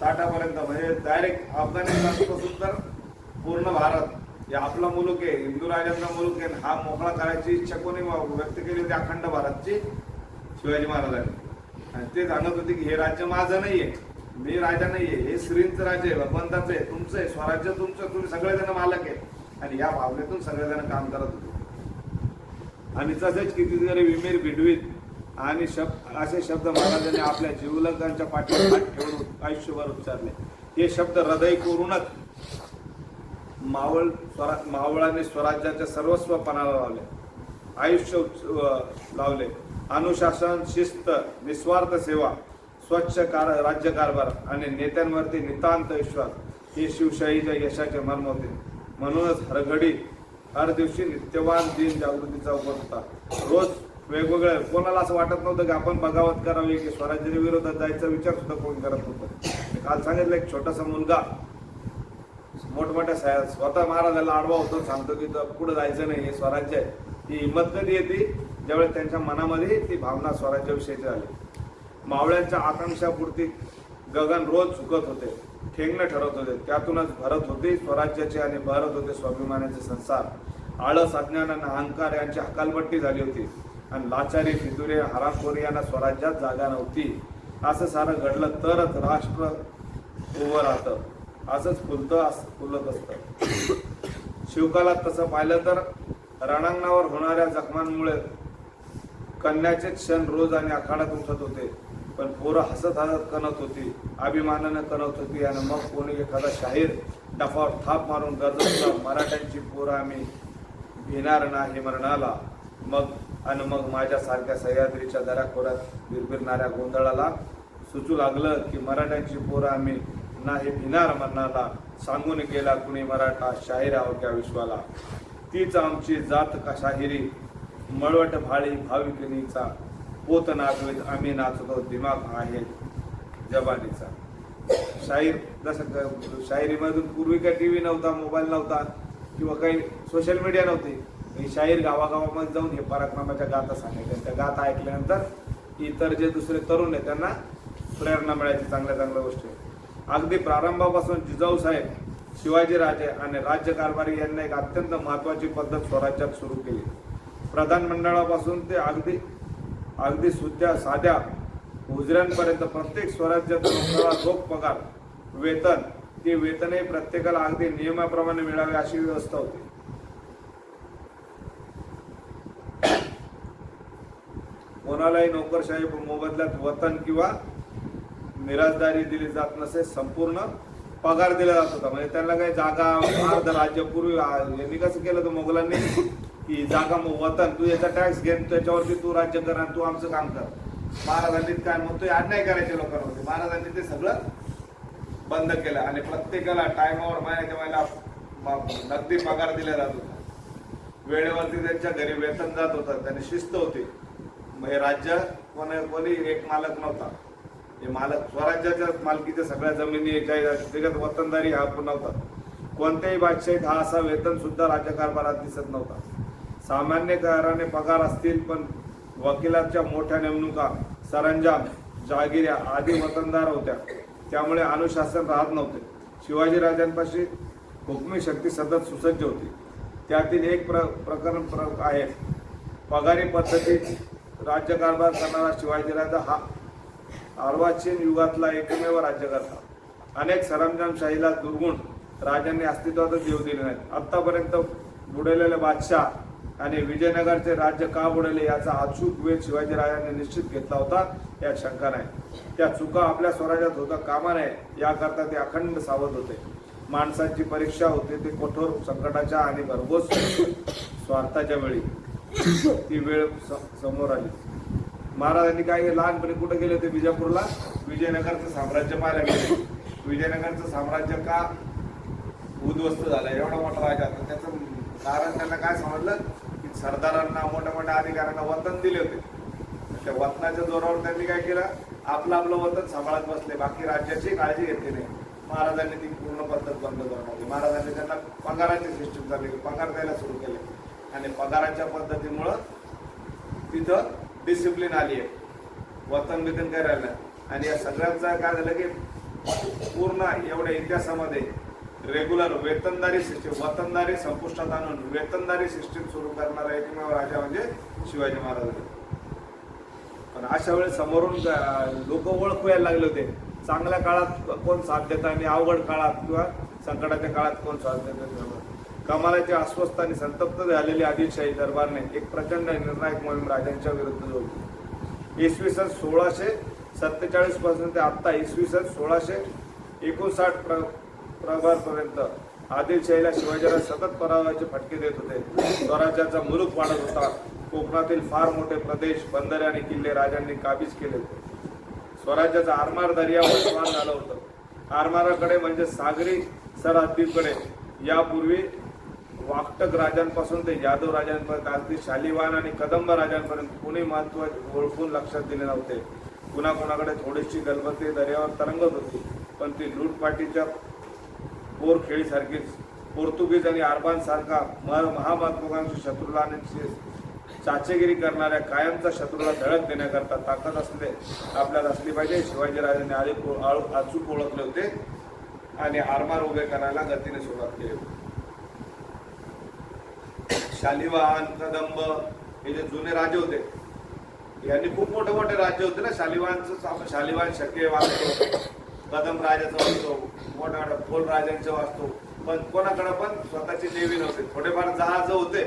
ताटापर्यंत, म्हणजे डायरेक्ट अफगाणिस्तान पासून तर पूर्ण भारत हे आपला मुलूक आहे, हिंदू राजांचा मुलूक आहे. हा मोकळा करायची इच्छा कोणी व्यक्त केली होती? अखंड भारतची शिवाजी महाराजांनी. आणि ते सांगत होते की हे राज्य माझं नाहीये, मी राजा नाहीये, हे श्रींचं राज्य आहे, बंधाचं आहे, तुमचं आहे, स्वराज्य तुमचं, तुम्ही सगळेजण मालक आहे. आणि या भावनेतून सगळेजण काम करत होते. आणि तसेच कितीतरी विमीर भिडवीत आणि असे शब्द महाराजांनी आपल्या जीवलकांच्या पाठीवर हात ठेवून आयुष्यभर उच्चारले. हे शब्द हृदय कोरूनच मावळाने स्वराज्याच्या सर्वस्व पणाला लावले, आयुष्य लावले. अनुशासन, शिस्त, निस्वार्थ सेवा, स्वच्छ राज्यकारभार आणि नेत्यांवरती नितांत विश्वास हे शिवशाहीच्या यशाचे मर्म होते. म्हणूनच हर दिवशी नित्यवान दिन जागृतीचा उपयोग होता. रोज वेगवेगळे, कोणाला असं वाटत नव्हतं की आपण बगावत करावी की स्वराज्याच्या विरोधात जायचा विचार सुद्धा कोण करत नव्हतं. काल सांगितलं एक छोटासा मुलगा मोठमोठ्या स्वतः महाराजाला आडवा होतो, सांगतो की पुढे जायचं नाही, हे स्वराज्य आहे. ही हिंमत कधी येते ज्यावेळेस त्यांच्या मनामध्ये ती भावना स्वराज्याविषयीची आली. मावळ्यांच्या आकांक्षापूर्ती गगन रोज झुकत होते, ठेंगणं ठरत होते, त्यातूनच भरत होते स्वराज्याचे आणि भरत होते स्वाभिमानाचे संसार. आळस, अज्ञान आणि अहंकार यांची हकालपट्टी झाली होती आणि लाचारी, फितुरे, हरामखोरी यांना स्वराज्यात जागा नव्हती. असं सारं घडलं तरच राष्ट्र उभं राहतं, असंच फुलत असतं. शिवकालात तसं पाहिलं तर रणांगणावर होणाऱ्या जखमांमुळे कन्याचे क्षण रोज आणि आखाड्यात उठत होते, पण पोरं हसत हसत कणत होती, अभिमानानं कणत होती. आणि मग कोणी एखादा शाहीर डफावर थाप मारून गरजत होता, मराठ्यांची पोरं आम्ही भिणार नाही मरणाला. मग माझ्यासारख्या सह्याद्रीच्या दऱ्याखोऱ्यात बिरबिरणाऱ्या गोंधळाला सुचू लागलं की मराठ्यांची पोरं आम्ही नाही भिणार मरणाला. सांगून गेला कुणी मराठा शाहीर अवघ्या विश्वाला. तीच आमची जात का शाहिरी, मळवट भाळी भाविकनीचा. पोत नाचवीत आम्ही नाचतो, दिमाग आहे जबानीचा. शाहीर, जसं शाहिरीमधून पूर्वी काही टी व्ही नव्हता, मोबाईल नव्हता किंवा काही सोशल मीडिया नव्हती. शाहीर गावागावामध्ये जाऊन हे पराक्रमाच्या गाथा सांगायच्या. त्या गाथा ऐकल्यानंतर इतर जे दुसरे तरुण आहेत त्यांना प्रेरणा मिळायची चांगल्या चांगल्या गोष्टी. अगदी प्रारंभापासून जिजाऊ साहेब, शिवाजीराजे आणि राज्यकारभारी यांनी एक अत्यंत महत्वाची पद्धत स्वराज्यात सुरू केली. प्रधानमंडळापासून ते अगदी साध्या हुजऱ्यांपर्यंत प्रत्येक स्वराज्यात लोकांना रोख पगार, वेतन, ते वेतनही प्रत्येकाला अगदी नियमाप्रमाणे मिळावे अशी व्यवस्था होती. कोणालाही नोकरशाही मोबदल्यात वतन किंवा मिराजदारी दिली जात नसे, संपूर्ण पगार दिला जात होता. म्हणजे त्यांना काही जागा, अर्ध राज्य, पूर्वी यांनी कसं केलं होतं मोगलांनी की जागा वतन, तू याचा टॅक्स घेऊन त्याच्यावरती तू राज्य कर आणि तू आमचं काम कर. महाराजांनी काय म्हणतोय, अन्याय करायचे लोकांवरती. महाराजांनी ते सगळं बंद केलं आणि प्रत्येकाला टायमावर महिन्याच्या महिन्याला नगदी पगार दिला जात होता. वेळेवरती त्यांच्या घरी वेतन जात होतं, त्यांनी शिस्त होती. हे राज्य कोणी एक मालक नव्हता. हे मालक स्वराज्याच्या मालकीच्या सगळ्या जमिनी त्याच्यात वतनदारी हा नव्हता. कोणत्याही बादशाहीत हा असा वेतन सुद्धा राज्यकारभारात दिसत नव्हता. सामान्य कराने पगार असतील, पण वकिलांच्या मोठ्या नेमणुका, सरंजाम, जहागिऱ्या आदी वतनदार होत्या. त्यामुळे अनुशासन राहत नव्हते. शिवाजीराजांपाशी हुकमी शक्ती सतत सुसज्ज होती. त्यातील एक प्रकरण आहे. पगारी पद्धतीत राज्यकारभार करणारा शिवाजीराजा हा अर्वाचीन युगातला एकमेव राज्यकर्ता. अनेक सरंजामशाहीला दुर्गुण राजांनी अस्तित्वातच येऊ दिले नाहीत. आतापर्यंत बुडलेले बादशाह आणि विजयनगरचे राज्य का बुडले याचा अचूक वेध शिवाजीराजांनी निश्चित घेतला होता, यात शंका नाही. त्या चुका आपल्या स्वराज्यात होता कामा नये याकरता ते अखंड सावध होते. माणसांची परीक्षा होते ते कठोर संकटाच्या आणि भरघोस स्वार्थाच्या वेळी ती वेळ समोर आली. महाराजांनी काय लहानपणी कुठे गेले होते? बिजापूरला विजयनगरचं साम्राज्य पाहायला गेले. विजयनगरचं साम्राज्य का उद्ध्वस्त झालं, एवढा मोठा राजा. तर त्याचं कारण त्यांना काय समजलं की सरदारांना, मोठ्या मोठ्या अधिकाऱ्यांना वतन दिले होते. त्या वतनाच्या जोरावर त्यांनी काय केलं, आपलं वतन सांभाळत बसले, बाकी राज्याची काळजी घेतली नाही. महाराजांनी ती पूर्ण पद्धत बंद करून टाकली. महाराजांनी त्यांना पगाराची सिस्टीम चालली, पगार द्यायला सुरू केले आणि पगाराच्या पद्धतीमुळं तिथं डिसिप्लिन आली आहे. वतन बितन काय राहिलं. आणि या सगळ्यांचं काय झालं की पूर्ण एवढ्या इतिहासामध्ये रेग्युलर वेतनदारी सिस्टीम, वतनदारी संपुष्टात आणून वेतनदारी सिस्टीम सुरू करणारा एकमेव राजा म्हणजे शिवाजी महाराज. पण अशा वेळेस समोरून लोक ओळखू यायला लागले होते. चांगल्या काळात कोण साथ देतं आणि अवघड काळात किंवा संकटाच्या काळात कोण साथ देतं. कमालाची अस्वस्थ आणि संतप्त झालेली आदिलशाही दरबारने एक प्रचंड निर्णायक मोहीम राजांच्या विरुद्ध जोडली. इसवी सन 1647 पासून ते आता इसवी सन 1659 प्रभारपर्यंत आदिलशाहीला शिवाजीराज सतत पराभवाचे फटके देत होते. स्वराज्याचा मुलूक वाढत होता. कोकणातील फार मोठे प्रदेश, बंदरे आणि किल्ले राजांनी काबीज केले होते. स्वराज्याचा आरमार दर्यावर स्वार झालं होतं. आरमाराकडे म्हणजे सागरी सरहद्दीकडे यापूर्वी वाकटक राजांपासून ते यादव राजांपर्यंत अगदी शालिवाहन आणि कदंब राजांपर्यंत कोणी महत्व ओळखून लक्षात दिले नव्हते. कुणाकुणाकडे थोडीशी गलबते दर्यावर तरंगत होती, पण ती लूटपाटीच्या पोरखेळीसारखीच. पोर्तुगीज आणि अरबान सारखा महामहत्वाकांक्षी शत्रूला आणि चाचेगिरी करणाऱ्या कायमचा शत्रूला धडक देण्याकरता ताकद आपल्याला असली पाहिजे. शिवाजीराजांनी अचूक ओळखले होते आणि आरमार उभे करायला गतीने सुरुवात केली. शालिवाहन, कदंब हे जे जुने राजे होते, यांनी खूप मोठे मोठे राज्य होते ना. शालिवाहनच आपण शालिवाहन शके वाचतो, कदंब राजाचं वाचतो, मोठ्या मोठ्या फोल राजांचे वाचतो. पण कोणाकडे पण स्वतःची नेव्ही नव्हते. थोडेफार जहाज होते,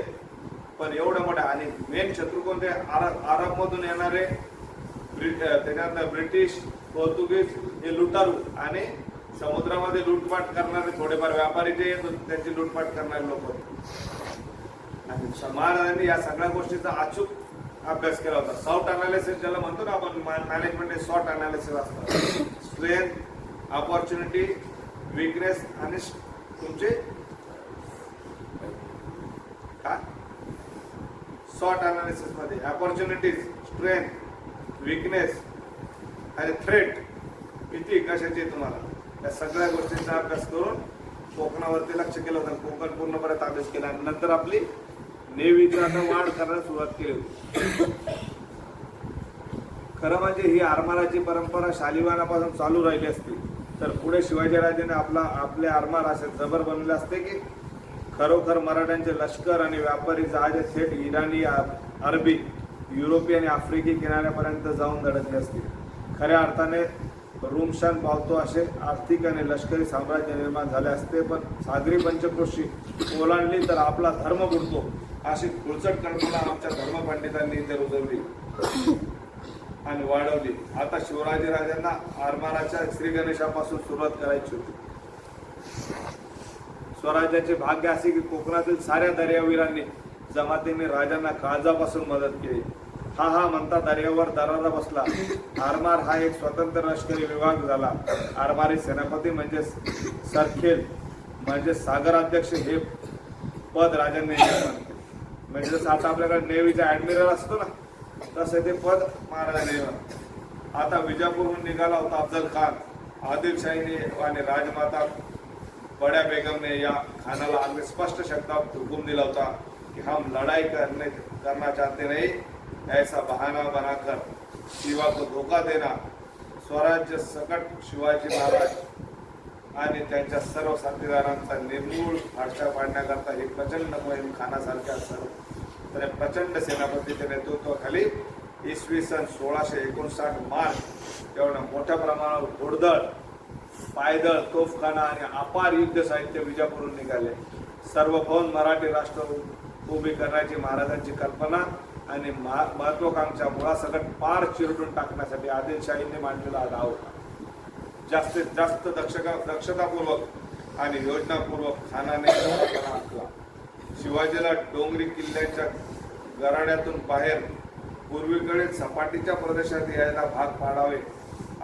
पण एवढ्या मोठ्या. आणि मेन शत्रू कोणते? अरब मधून येणारे, त्याच्यानंतर ब्रिटिश, पोर्तुगीज हे लुटारू, आणि समुद्रामध्ये लूटपाट करणारे थोडेफार व्यापारी जे येत होते त्यांची लूटपाट करणारे लोक होते. आणि महाराजांनी या सगळ्या गोष्टीचा अचूक अभ्यास केला होता. सॉट अनालिसिस ज्याला म्हणतो ना आपण, मॅनेजमेंट सॉट अनालिसिस असतं. स्ट्रेंथ, ऑपॉर्च्युनिटी, विकनेस आणि तुमचे काय सॉट अनालिसिस मध्ये ऑपॉर्च्युनिटीज, स्ट्रेंथ, विकनेस आणि थ्रेट किती कशाची तुम्हाला, या सगळ्या गोष्टींचा अभ्यास करून कोकणावरती लक्ष केलं होतं. कोकण पूर्णपणे अभ्यास केला आणि नंतर आपली नेव्हीची आता वाढ करायला सुरुवात केली होती. खरं म्हणजे ही आरमाराची परंपरा शालिवाहनापासून चालू राहिली असती तर पुढे शिवाजीराजांनी आपले आरमार असे जबर बनवले असते की खरोखर मराठ्यांचे लष्कर आणि व्यापारी जहाजे थेट इराणी, अरबी, युरोपी आणि आफ्रिकी किनाऱ्यापर्यंत जाऊन धडकले असतील. खऱ्या अर्थाने रुमशान पावतो असे आर्थिक आणि लष्करी साम्राज्य निर्माण झाले असते. पण सागरी पंचक्रोशी ओलांडली तर आपला धर्म बुडतो अशी खुळचट कल्पना आमच्या धर्मपंडितांनी इथे रुजवली आणि वाढवली. आता शिवाजीराजांना आरमाराच्या श्री गणेशापासून सुरुवात करायची होती. स्वराज्याचे भाग्य असे की कोकणातील साऱ्या दर्यावीरांनी जमातीने राजांना काळजापासून मदत केली. हा म्हणता दर्यावर दरारा बसला. आरमार हा एक स्वतंत्र लष्करी विभाग झाला. आरमारी सेनापती म्हणजे सरखेल म्हणजे सागराध्यक्ष हे पद राजांनी निर्माण केले. म्हणजे जसं आता आपल्याकडे नेव्हीचा ऍडमिरल असतो ना, तसं ते पद महाराजांनी. आता विजापूरहून निघाला होता अफजल खान. आदिलशाहीने आणि राजमाता बड्या बेगमने या खानाला अगदी स्पष्ट शब्दात हुकूम दिला होता की हम लढाई करना चाहते नहीं, ऐसा बहाना बनाकर शिवा को धोका देना. स्वराज्य सकट शिवाजी महाराज आणि त्यांच्या सर्व साथीदारांचा निर्मूळ फाडशा पाडण्याकरता ही प्रचंड मोहीम खानासारख्या तर प्रचंड सेनापतीच्या नेतृत्वाखाली इसवी सन 1659 मार्च एवढ्या मोठ्या प्रमाणावर घोडदळ, पायदळ, तोफखाना आणि अपार युद्ध साहित्य विजापूरहून निघाले. सर्वभौम मराठी राष्ट्र उभी करण्याची महाराजांची कल्पना आणि महत्वाकांक्षा मुळासकट पार चिरडून टाकण्यासाठी आदिलशाहीने मांडलेला हा डाव होता. जास्तीत जास्त दक्षतापूर्वक आणि योजनापूर्वक खानाने आखला. शिवाजीला डोंगरी किल्ल्याच्या गराड्यातून बाहेर पूर्वीकडे सपाटीच्या प्रदेशात यायला भाग पाडावे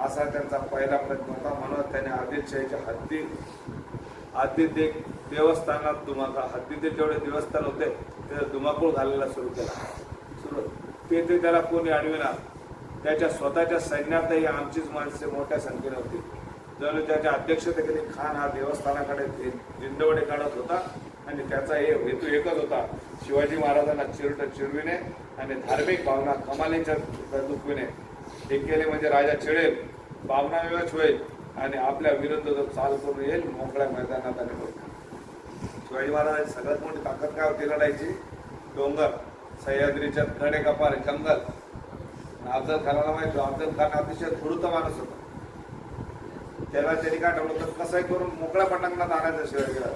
असा त्यांचा पहिला प्रयत्न होता. म्हणून त्याने आदिलशाहीच्या हद्दीत एक देवस्थानात हद्दीत जेवढे देवस्थान होते ते धुमाकूळ घालायला सुरू केला. ते त्याला कोणी अडविना. त्याच्या स्वतःच्या सैन्यातही आमचीच माणसे मोठ्या संख्येने होती. जणू त्याच्या अध्यक्षतेखाली खान हा देवस्थानाकडे झिंडवडे काढत होता आणि त्याचा हेतू एकच होता, शिवाजी महाराजांना चिरविणे आणि धार्मिक भावना कमालीच्या दुखविणे. हे केले म्हणजे राजा चिडेल, भावना विवश होईल आणि आपल्या विरुद्ध जो चाल करून येईल मोकळ्या मैदानात आणि शिवाजी महाराजांची सगळ्यात मोठी ताकद काय होती लढायची? डोंगर, सह्याद्रीच्या कडे कपार, जंगल. अफजल खानाला माहिती, अफजल खान अतिशय धूर्त माणूस होता. त्याला त्यांनी काय ठरवलं तर कसंही करून मोकळ्या पटांगणात आणायचं शिवाजीला.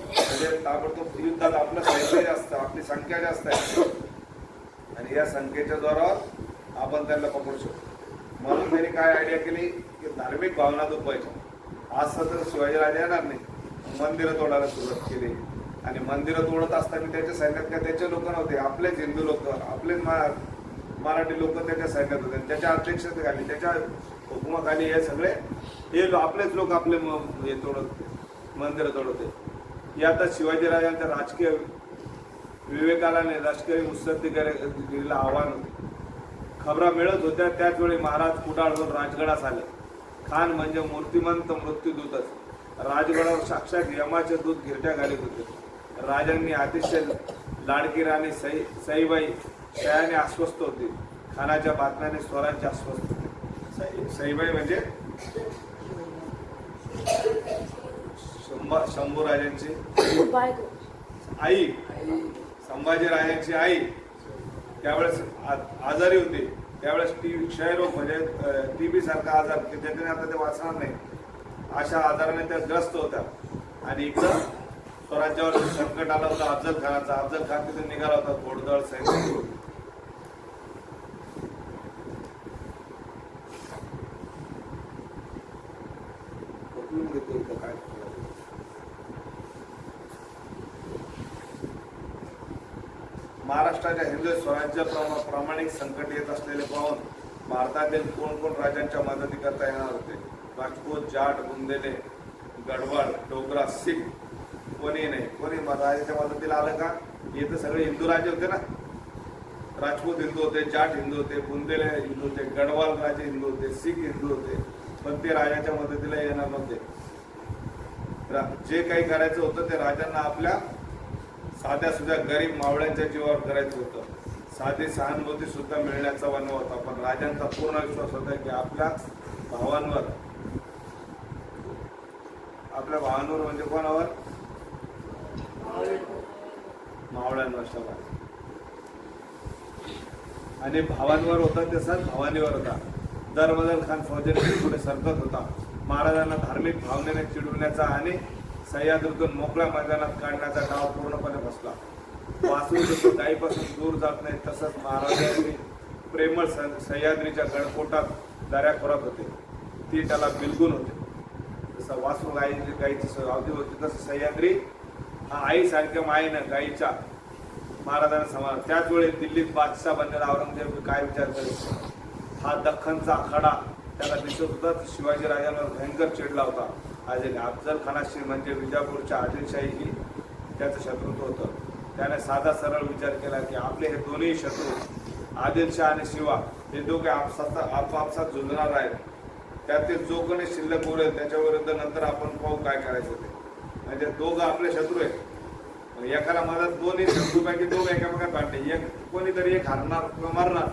म्हणजे ताबडतोब युद्धात आपलं सैन्य जास्त, आपली संख्या जास्त आहे आणि या संख्येच्या जोरावर आपण त्यांना पकडू शकतो. म्हणून त्यांनी काय आयडिया केली की धार्मिक भावना दुखवायच्या. आज तर शिवाजीराजे येणार नाही, मंदिरं तोडायला सुरुवात केली. आणि मंदिरं तोडत असताना त्याच्या सैन्यात काय त्याचे लोक नव्हते, आपलेच हिंदू लोक, आपलेच मराठी लोक त्याच्या सैन्यात होते. त्याच्या अध्यक्षतेखाली, त्याच्या हुकुमाखाली हे सगळे आपलेच लोक आपले हे तोडत होते, मंदिरं तोडत होते. हे आता शिवाजीराजांच्या राजकीय विवेकाला लष्करी मुत्सद्देगिरीला आव्हान होते. खबरा मिळत होत्या त्याच वेळी महाराज कुडाळहून राजगडास आले. खान म्हणजे मूर्तिमंत मृत्यूदूतच. राजगडावर साक्षात यमाचे दूत गिरट्या घालीत होते. राजांनी अतिशय लाडकी राणी सईबाई सयाने अस्वस्थ होती. खानाच्या बातम्याने स्वराज्य अस्वस्थ होते. सईबाई म्हणजे शंभूराजांची आई, संभाजीराजांची आई त्यावेळेस आजारी होती. त्यावेळेस क्षयरोग म्हणजे टीबी सारखा आजार की त्याच्याने आता ते वाचणार नाही अशा आजाराने त्या ग्रस्त होत्या. आणि इकडं स्वराज्यावर संकट आलं होतं अफजल खानाचा. अफजल खान तिथे निघाला होता घोडदळ सैन्य. काय महाराष्ट्राच्या हिंदू स्वराज्य प्रामाणिक संकट येत असलेले पाहून भारतातील कोण कोण राजांच्या मदती करता येणार होते. राजपूत, जाट, बुंदेले, गडवाल, डोगरा, सिख कोणी नाही. कोणी राजाच्या मदतीला आलं का? हे तर सगळे हिंदू राजे होते ना. राजपूत हिंदू होते, जाट हिंदू होते, बुंदेले हिंदू होते, गडवाल राजे हिंदू होते, सिख हिंदू होते, पण ते राजाच्या मदतीला येणार नव्हते. जे काही करायचं होतं ते राजांना आपल्या साध्या सुद्धा गरीब मावळ्यांच्या जीवावर करायचं होतं. साधी सहानुभूती सुद्धा मिळण्याचा वन होता. पण राजांचा पूर्ण विश्वास होता की आपल्या भावांवर म्हणजे कोणावर? मावळ्यांवर शबा. आणि भावांवर होता तसाच भवानीवर होता. दरबदल खान फौजेने पुढे सरकत होता. महाराजांना धार्मिक भावनेने चिडवण्याचा आणि सह्याद्रीतून मोकळ्या मैदानात काढण्याचा डाव पूर्णपणे बसला. वासरू जसं गायीपासून दूर जात नाही तसंच महाराजांनी प्रेमळ सह्याद्रीच्या गडकोटात दऱ्याखोरात होते. ती त्याला बिलगून होते. जसं वासरू गायीची अवधी होती तसं सह्याद्री हा आईसारख्या मायेनं गायीच्या महाराजांना समान. त्याच वेळी दिल्लीत बादशाह बनलेला औरंगजेब काय विचार करेल? हा दख्खनचा आखाडा त्याला दिसत होता. शिवाजी राजांवर भयंकर चिडला होता. अफजल खानाशी म्हणजे विजापूरच्या आदिलशाही ही त्याचं शत्रुत्व होतं. त्याने साधा सरळ विचार केला की आपले हे दोन्ही शत्रू आदिलशाह आणि शिवा हे दोघे आपापसात झुंजणार आहेत. त्यातील जो कोणी शिल्लक उरेल त्याच्या विरुद्ध नंतर आपण पाहू काय करायचं ते. म्हणजे दोघं आपले शत्रू आहेत. एकाला मदत दोन्ही शत्रूपैकी दोघं एकामेकात भांडते. एक कोणीतरी एक हारणार किंवा मारणार,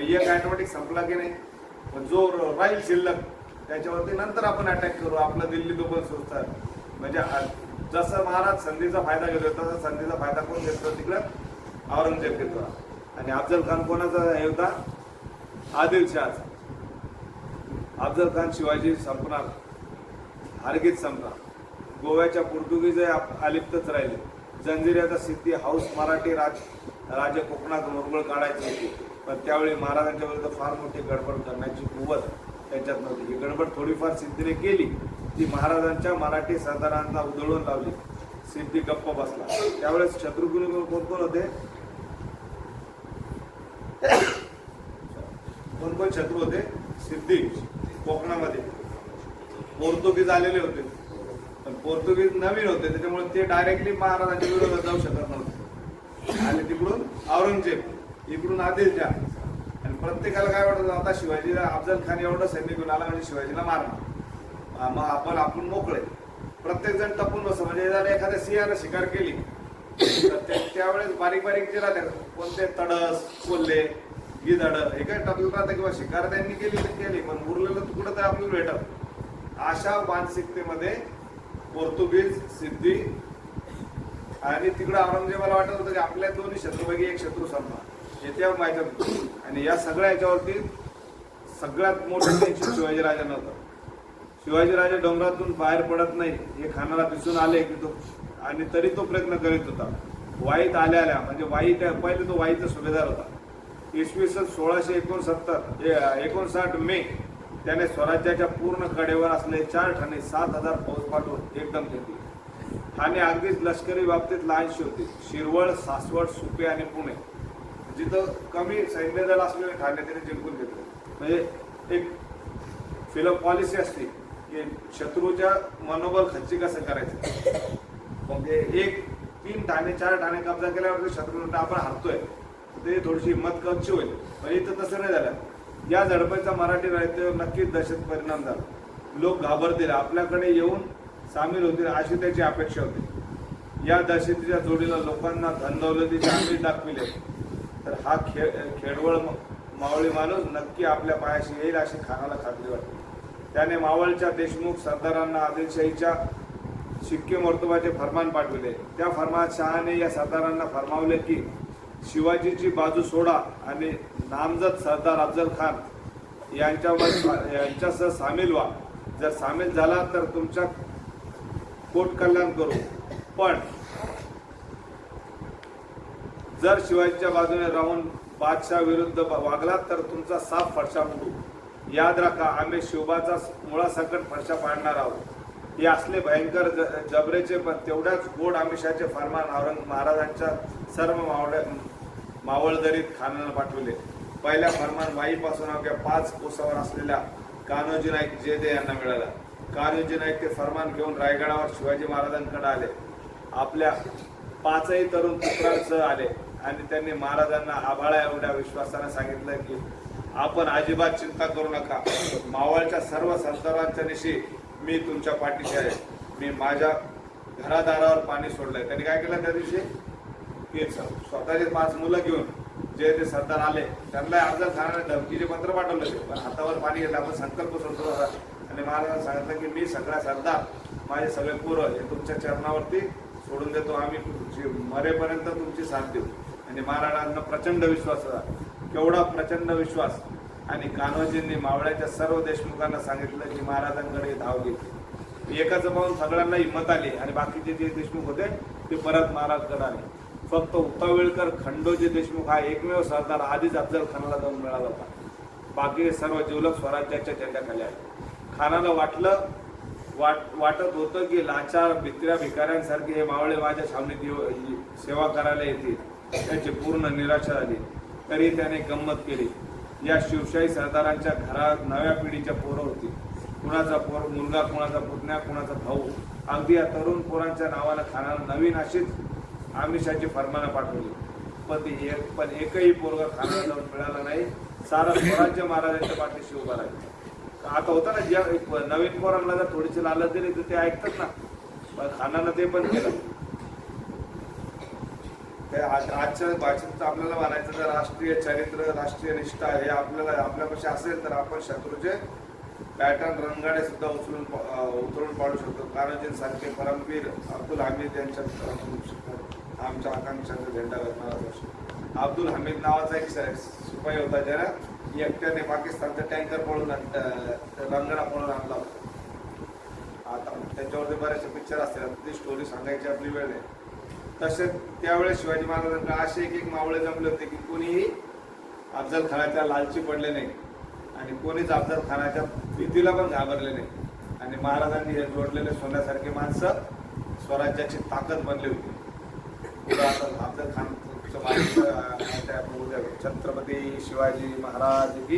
एक ऑटोमॅटिक संपला की नाही. जो राहील शिल्लक त्याच्यावरती नंतर आपण अटॅक करू. आपलं दिल्ली दोघं सुरतात. म्हणजे जसं महाराज संधीचा फायदा घेतो तसा संधीचा फायदा कोण घेतो? तिकडं औरंगजेब घेतो. आणि अफजल खान कोणाचा हे होता? आदिलशहाचा. अफजल खान शिवाजी संपणार, हरगीज संपणार. गोव्याच्या पोर्तुगीज अलिप्तच राहिले. जंजिऱ्याचा सिद्धी हाऊस मराठी राजे कोकणात मुरगळ काढायची होती. पण त्यावेळी महाराजांच्या विरुद्ध फार मोठी गडबड करण्याची कुवत त्यांच्यात नव्हती. ही गडबड थोडीफार सिद्धीने केली. ती महाराजांच्या मराठी सरदारांना उधळून लावली. सिद्धी गप्प बसला. त्यावेळेस शत्रुघ्न कोण कोण होते? कोण कोण शत्रू होते? सिद्धी कोकणामध्ये पोर्तुगीज आलेले होते. पण पोर्तुगीज नवीन होते त्याच्यामुळे ते डायरेक्टली महाराजांच्या विरोधात जाऊ शकत नव्हते. आणि तिकडून औरंगजेब, इकडून आदिलशाह. आणि प्रत्येकाला काय वाटत आता शिवाजीला अफजल खान एवढं सैनिक घेऊन आला म्हणजे शिवाजीला मारणार, मग आपण मोकळे. प्रत्येक जण टपून बसतो. म्हणजे जर एखाद्या सिंहानं शिकार केली तर त्यावेळेस बारीक बारीक जे राहते कोणते तडस, कोल्हे, गिधाड हे काय टपलं राहतं किंवा शिकार त्यांनी केली तर केली, पण उरलेलं तुकडं तर आपल्याला भेटत. अशा मानसिकतेमध्ये पोर्तुगीज, सिद्धी आणि तिकडं औरंगजेबाला वाटत होतं की आपल्या दोन्ही शत्रूपैकी एक शत्रू संपणार हे त्या माहिती होतं. आणि या सगळ्या याच्यावरती सगळ्यात मोठं टेन्शन शिवाजीराजांना होतं. शिवाजीराजे डोंगरातून बाहेर पडत नाही हे खानाला दिसून आले की तो, आणि तरी तो प्रयत्न करीत होता. वाईत आल्या म्हणजे वाई त्या पहिले तो वाईचा सुभेदार होता. इसवी सन 1659 मे त्याने स्वराज्याच्या पूर्ण कडेवर असलेले 4 ठाणे 7,000 फौज पाठवून एकदम घेतली. ठाणे अगदीच लष्करी बाबतीत लहानशी होती. शिरवळ, सासवड, सुपे आणि पुणे जिथं कमी सैन्य दल असलेले ठाणे त्याने जिंकून घेतले. म्हणजे एक फिल्म पॉलिसी असते की शत्रूच्या मनोबल खच्ची कसं करायचं. म्हणजे 3 ठाणे 4 ठाणे कब्जा केल्यावर शत्रू आपण हरतोय ते थोडीशी हिंमत कमची होईल. पण इथं तसं नाही झालं. या झडपेचा मराठी राजकीय नक्कीच दहशत परिणाम झाला. लोक घाबरतील, आपल्याकडे येऊन सामील होतील अशी त्याची अपेक्षा होती. या दहशतीच्या जोडीला लोकांना धनदौलतीचे आमिष दाखविले तर हा खेडवळ मावळी माणूस नक्की आपल्या पायाशी येईल अशी खानाला खात्री वाटते. त्याने मावळच्या देशमुख सरदारांना आदिलशाहीच्या शिक्केमोर्तबाचे फरमान पाठविले. त्या फरमानात शहाने या सरदारांना फरमावले की शिवाजीची बाजू सोडा आणि नामजद सरदार अफजल खान यांच्यासह सामील व्हा. जर सामील झाला तर तुमच्या कोट कल्याण करू, पण जर शिवाजीच्या बाजूने राहून बादशाह विरुद्ध वागला तर तुमचा साफ फडशा मोडू. याद राखा, आम्ही शिवबाचा मुळासकट फडशा पाडणार आहोत. हे असले भयंकर जबरेचे पण तेवढ्याच गोड आमिषाचे फरमान औरंग महाराजांच्या सर्व मावळदरीत खानानं पाठवले. पहिल्या फरमान वाईपासून अवघ्या 5 कोसावर असलेल्या कान्होजी नाईक जेदे यांना मिळाला. कान्होजी नाईक ते फरमान घेऊन रायगडावर शिवाजी महाराजांकडे आले. आपल्या 5ही तरुण पुत्रांसह आले आणि त्यांनी महाराजांना आभाळा एवढ्या विश्वासाने सांगितलं की आपण अजिबात चिंता करू नका. मावळच्या सर्व सरदारांच्या दिवशी मी तुमच्या पाठीशी आहे. मी माझ्या घरादारावर पाणी सोडलंय. त्यांनी काय केलं त्या दिवशी की स्वतःचे 5 मुलं घेऊन जे ते सरदार आले त्यांना अफजल खानाने धमकीचे पत्र पाठवले होते. पण हातावर पाणी घेतलं. आपण संकल्प सोडतो आणि महाराजांना सांगितलं की मी सगळ्या सरदार माझे सगळे पोरं हे तुमच्या चरणावरती सोडून देतो. आम्ही मरेपर्यंत तुमची साथ देऊ. आणि महाराजांना प्रचंड विश्वास होता. केवढा प्रचंड विश्वास. आणि कान्होजींनी मावळ्याच्या सर्व देशमुखांना सांगितलं की महाराजांकडे धाव घेतली. एकाचं पाहून सगळ्यांना हिंमत आली आणि बाकीचे जे देशमुख होते ते परत महाराजकडे आले. फक्त उतावेळकर खंडोजी देशमुख हा एकमेव सरदार आधीच अफजल खानाला जाऊन मिळाला होता. बाकी सर्व जिवलग स्वराज्याच्या झेंड्याखाली आले. खानाला वाटत होतं की लाचार भित्र्या भिकाऱ्यांसारखे हे मावळे माझ्या छावणीत सेवा करायला येतील. त्याची पूर्ण निराशा झाली. तरी त्याने गंमत केली. या शिवशाही सरदारांच्या घरात नव्या पिढीच्या पोरं होती. कुणाचा मुलगा, कुणाचा पुतण्या, कुणाचा भाऊ. अगदी या तरुण पोरांच्या नावानं खानाला नवीन अशीच आमिषाची फरमानं पाठवली. पण एकही पोरगा खानाला जाऊन मिळाला नाही. सारा स्वराज्य महाराजांच्या पाठीशी उभा राहिला. आता होतं ना, ज्या नवीन पोरांना जर थोडीशी लालच दिली तर ते ऐकतात ना. पण खानानं ते पण केलं. आजच्या भाषेत आपल्याला म्हणायचं तर राष्ट्रीय चरित्र, राष्ट्रीय निष्ठा हे आपल्यापाशी असेल तर आपण शत्रूचे पॅटर्न रणगाडे सुद्धा उचलून पाडू शकतो. कान्होजींसारखे परमवीर अब्दुल हमीद यांच्या आमच्या आकांक्षाचा झेंडा करणारा अब्दुल हमीद नावाचा एक शिपाई होता ज्यानं एकट्याने पाकिस्तानचा टँकर पळून रंगडा पळून आणला होता. आता त्याच्यावरती बरेचसे पिक्चर असतात. ती स्टोरी सांगायची आपली वेळ नाही. तसेच त्यावेळेस शिवाजी महाराजांना असे एक मावळे जमले होते की कोणीही अफजल खानाच्या लालची पडले नाही आणि कोणीच अफजल खानाच्या भीतीला पण घाबरले नाही. आणि महाराजांनी हे जोडलेले सोन्यासारखे माणसं स्वराज्याची ताकद बनली होती. अफजल खान छत्रपती शिवाजी महाराज की